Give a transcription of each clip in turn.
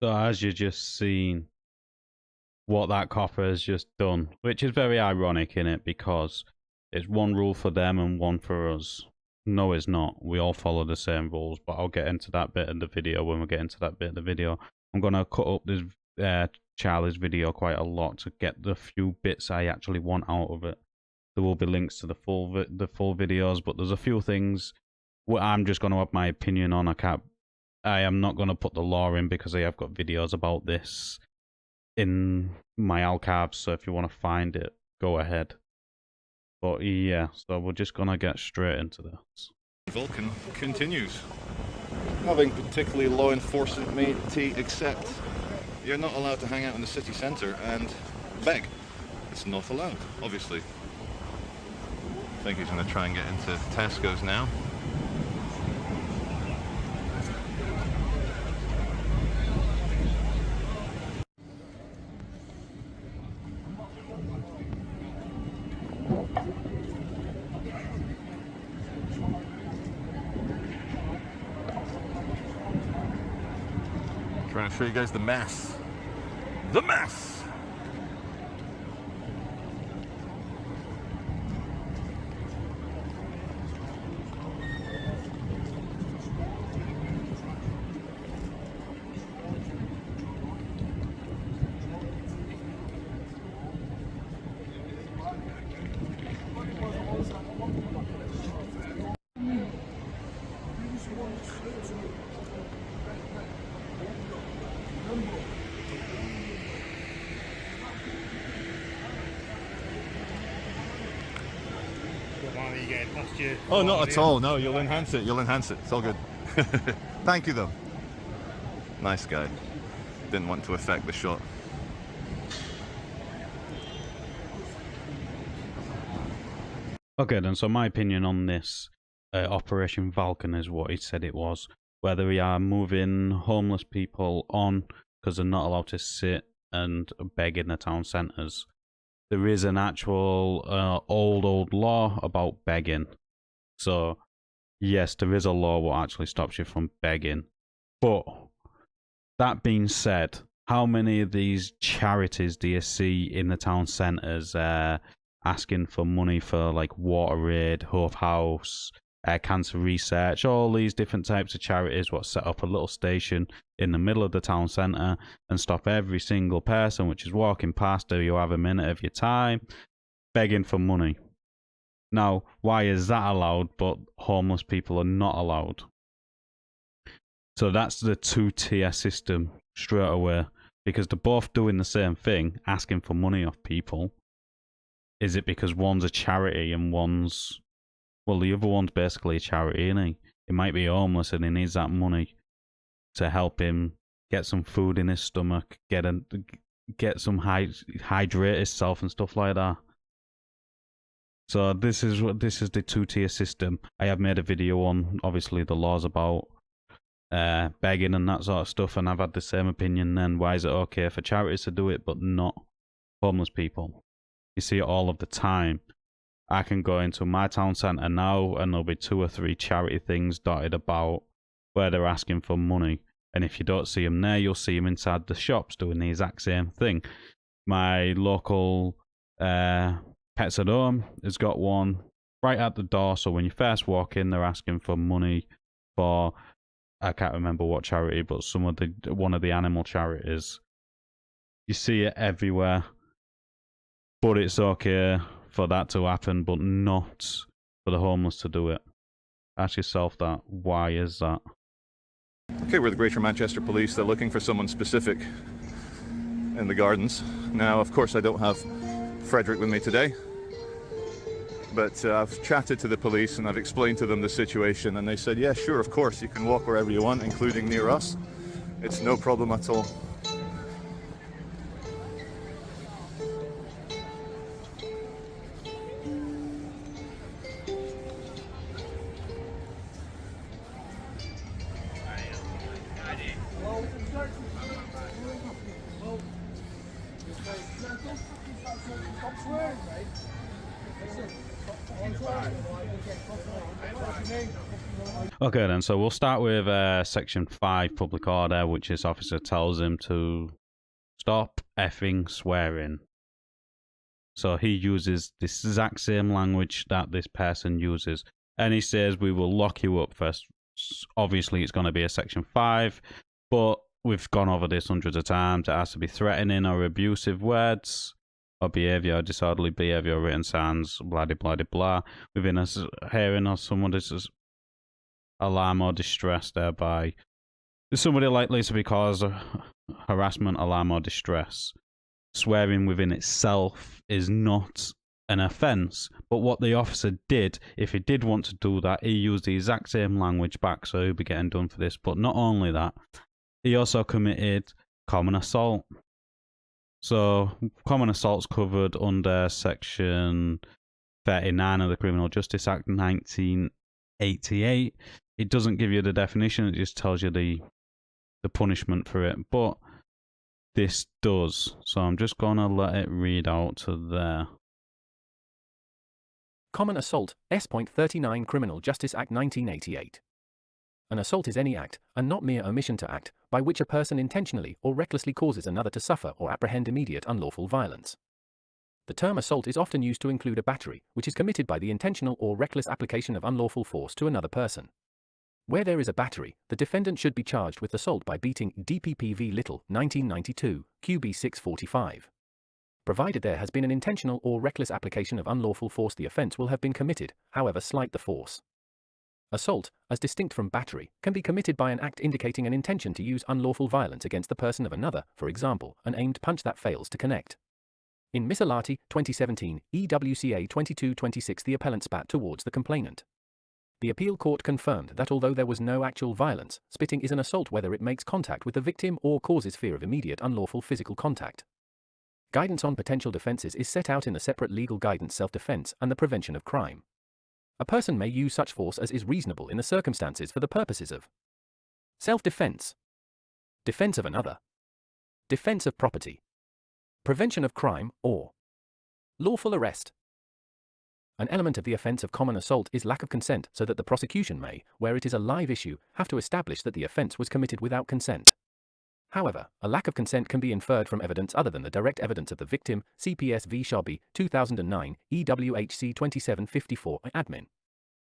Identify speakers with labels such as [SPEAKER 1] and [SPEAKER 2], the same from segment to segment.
[SPEAKER 1] So as you just seen what that copper has just done, which is very ironic in it because it's one rule for them and one for us. No, it's not. We all follow the same rules, but I'll get into that bit of the video when we get into that bit of the video. I'm going to cut up this Charlie's video quite a lot to get the few bits I actually want out of it. There will be links to the full videos, but there's a few things where I'm just going to have my opinion on. I am not going to put the law in because I have got videos about this in my archives, so if you want to find it, go ahead. But yeah, so we're just going to get straight into this.
[SPEAKER 2] Vulcan continues. Nothing particularly law enforcement matey, except you're not allowed to hang out in the city centre and beg. It's not allowed, obviously. I think he's going to try and get into Tesco's now. Trying to show you guys the mess. The mess! Oh, not at all. No, you'll enhance it. You'll enhance it. It's all good. Thank you, though. Nice guy. Didn't want to affect the shot.
[SPEAKER 1] Okay, then, so my opinion on this Operation Vulcan is what he said it was. Whether we are moving homeless people on because they're not allowed to sit and beg in the town centres. There is an actual old law about begging. So, yes, there is a law what actually stops you from begging. But, that being said, how many of these charities do you see in the town centres asking for money for like WaterAid, Hope House, cancer research, all these different types of charities what set up a little station in the middle of the town centre and stop every single person which is walking past there, you have a minute of your time, begging for money. Now, why is that allowed but homeless people are not allowed? So that's the two-tier system straight away, because they're both doing the same thing, asking for money off people. Is it because one's a charity and one's... Well, the other one's basically a charity, isn't he? He might be homeless and he needs that money to help him get some food in his stomach, get some hydrate himself and stuff like that. So this is the two-tier system. I have made a video on obviously the laws about begging and that sort of stuff, and I've had the same opinion then. Why is it okay for charities to do it but not homeless people? You see it all of the time. I can go into my town centre now and there'll be 2 or 3 charity things dotted about where they're asking for money. And if you don't see them there, you'll see them inside the shops doing the exact same thing. My local Pets at Home has got one right at the door. So when you first walk in, they're asking for money for, I can't remember what charity, but one of the animal charities. You see it everywhere. But it's okay for that to happen, but not for the homeless to do it. Ask yourself that. Why is that?
[SPEAKER 2] Okay, we're the Greater Manchester Police. They're looking for someone specific in the gardens. Now, of course, I don't have Frederick with me today, but I've chatted to the police and I've explained to them the situation, and they said, yeah, sure, of course, you can walk wherever you want, including near us. It's no problem at all.
[SPEAKER 1] Okay then, so we'll start with section 5, public order, which this officer tells him to stop effing swearing. So he uses this exact same language that this person uses. And he says, we will lock you up first. Obviously, it's going to be a section 5, but we've gone over this hundreds of times. It has to be threatening or abusive words, or behaviour, or disorderly behaviour, written signs, blah, blah, blah, blah. Within a hearing of someone that is alarm or distress thereby. Is somebody likely to be cause harassment, alarm, or distress? Swearing within itself is not an offence, but what the officer did, if he did want to do that, he used the exact same language back, so he'll be getting done for this. But not only that, he also committed common assault. So common assault's covered under section 39 of the Criminal Justice Act 1988. It doesn't give you the definition, it just tells you the punishment for it, but this does. So I'm just going to let it read out to there.
[SPEAKER 3] Common assault, S.39 Criminal Justice Act 1988. An assault is any act, and not mere omission to act, by which a person intentionally or recklessly causes another to suffer or apprehend immediate unlawful violence. The term assault is often used to include a battery, which is committed by the intentional or reckless application of unlawful force to another person. Where there is a battery, the defendant should be charged with assault by beating DPPV Little, 1992, QB 645. Provided there has been an intentional or reckless application of unlawful force, the offence will have been committed, however slight the force. Assault, as distinct from battery, can be committed by an act indicating an intention to use unlawful violence against the person of another, for example, an aimed punch that fails to connect. In Missalati, 2017, EWCA 2226, the appellant spat towards the complainant. The appeal court confirmed that although there was no actual violence, spitting is an assault whether it makes contact with the victim or causes fear of immediate unlawful physical contact. Guidance on potential defences is set out in the separate legal guidance Self-Defence and the Prevention of Crime. A person may use such force as is reasonable in the circumstances for the purposes of self-defence, defence of another, defence of property, prevention of crime, or lawful arrest. An element of the offence of common assault is lack of consent, so that the prosecution may, where it is a live issue, have to establish that the offence was committed without consent. However, a lack of consent can be inferred from evidence other than the direct evidence of the victim, CPS v. Sharby, 2009, EWHC 2754, admin.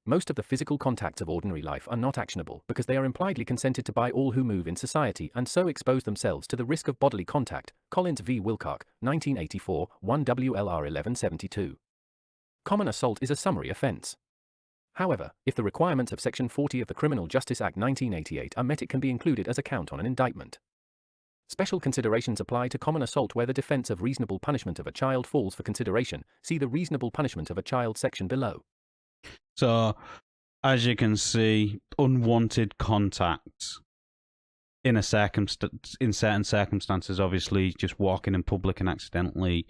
[SPEAKER 3] Most of the physical contacts of ordinary life are not actionable because they are impliedly consented to by all who move in society and so expose themselves to the risk of bodily contact. Collins v. Wilcock, 1984, 1 WLR 1172. Common assault is a summary offence. However, if the requirements of Section 40 of the Criminal Justice Act 1988 are met, it can be included as a count on an indictment. Special considerations apply to common assault where the defence of reasonable punishment of a child falls for consideration. See the reasonable punishment of a child section below.
[SPEAKER 1] So, as you can see, unwanted contact in certain circumstances, obviously, just walking in public and accidentally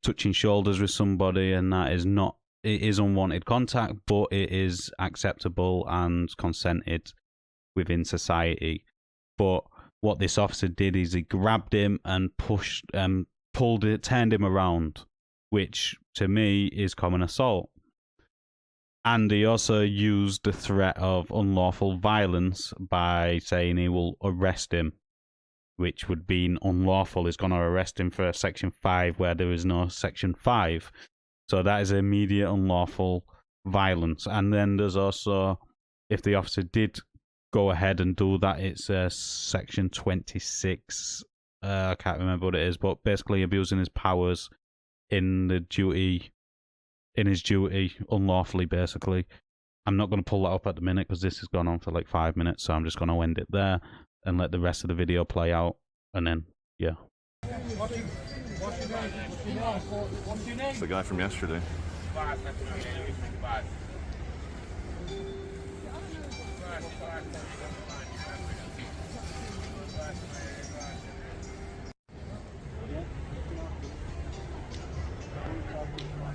[SPEAKER 1] touching shoulders with somebody, and that is not, it is unwanted contact, but it is acceptable and consented within society. But what this officer did is he grabbed him and pushed, pulled it, turned him around, which to me is common assault. And he also used the threat of unlawful violence by saying he will arrest him, which would be unlawful. He's going to arrest him for Section 5 where there is no Section 5. So that is immediate unlawful violence. And then there's also, if the officer did go ahead and do that, it's Section 26. I can't remember what it is, but basically abusing his powers in his duty unlawfully, basically. I'm not going to pull that up at the minute because this has gone on for like 5 minutes, so I'm just going to end it there and let the rest of the video play out, and then, yeah.
[SPEAKER 2] It's the guy from yesterday.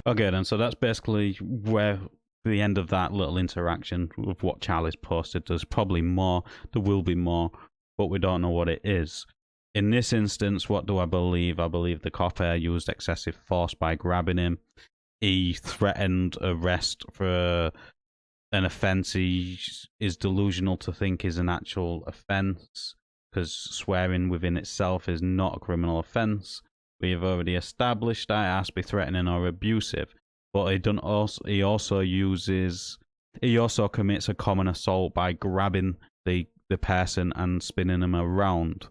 [SPEAKER 1] Okay then, so that's basically where the end of that little interaction with what Charlie's posted. There's probably more, there will be more, but we don't know what it is. In this instance, what do I believe? I believe the cop used excessive force by grabbing him. he threatened arrest for an offence he is delusional to think is an actual offence, because swearing within itself is not a criminal offence. We have already established that it has to be threatening or abusive. But he also commits a common assault by grabbing the person and spinning them around,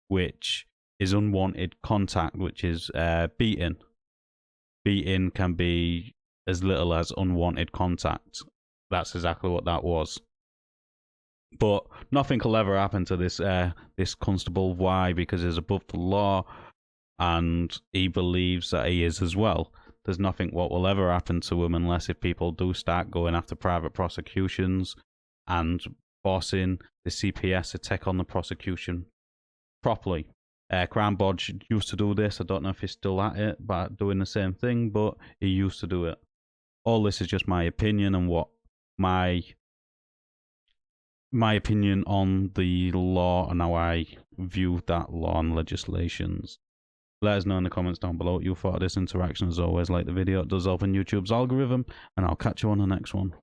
[SPEAKER 1] which is unwanted contact, which is beating. Beating can be as little as unwanted contact. That's exactly what that was. But nothing will ever happen to this constable. Why? Because he's above the law, and he believes that he is as well. There's nothing what will ever happen to him unless if people do start going after private prosecutions and forcing the CPS to take on the prosecution properly. Crown Bodge used to do this. I don't know if he's still at it, but doing the same thing, but he used to do it. All this is just my opinion and what my opinion on the law and how I view that law and legislations. Let us know in the comments down below what you thought of this interaction. As always, like the video, it does help in YouTube's algorithm, and I'll catch you on the next one.